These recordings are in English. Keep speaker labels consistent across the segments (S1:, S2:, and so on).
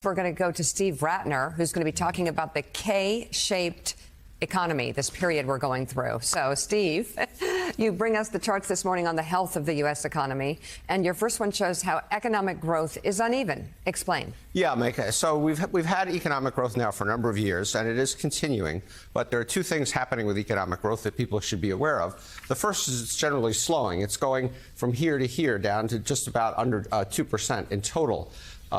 S1: We're going to go to Steve Ratner, who's going to be talking about the K-shaped economy, this period we're going through. So, Steve, you bring us the charts this morning on the health of the U.S. economy, and your first one shows how economic growth is uneven. Explain.
S2: Yeah, Micah. So we've had economic growth now for a number of years, and it is continuing. But there are two things happening with economic growth that people should be aware of. The first is it's generally slowing. It's going from here to here down to just about under 2% in total.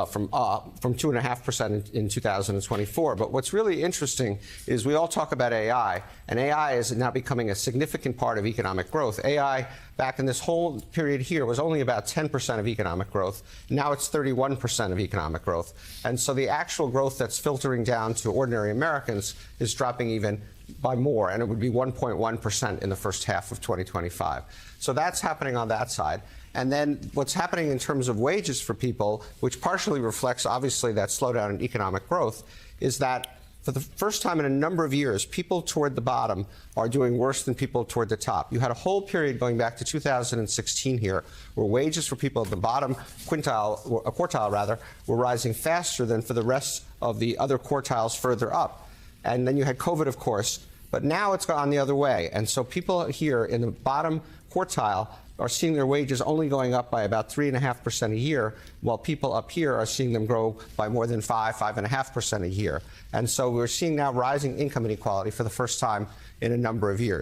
S2: From 2.5% in 2024. But what's really interesting is we all talk about AI, and AI is now becoming a significant part of economic growth. AI, back in this whole period here, was only about 10% of economic growth. Now it's 31% of economic growth. And so the actual growth that's filtering down to ordinary Americans is dropping even by more, and it would be 1.1% in the first half of 2025. So that's happening on that side. And then what's happening in terms of wages for people, which partially reflects, obviously, that slowdown in economic growth, is that for the first time in a number of years, people toward the bottom are doing worse than people toward the top. You had a whole period going back to 2016 here where wages for people at the bottom quartile were rising faster than for the rest of the other quartiles further up. And then you had COVID, of course, but now it's gone the other way. And so people here in the bottom quartile are seeing their wages only going up by about 3.5% a year, while people up here are seeing them grow by more than 5.5% a year. And so we're seeing now rising income inequality for the first time in a number of years.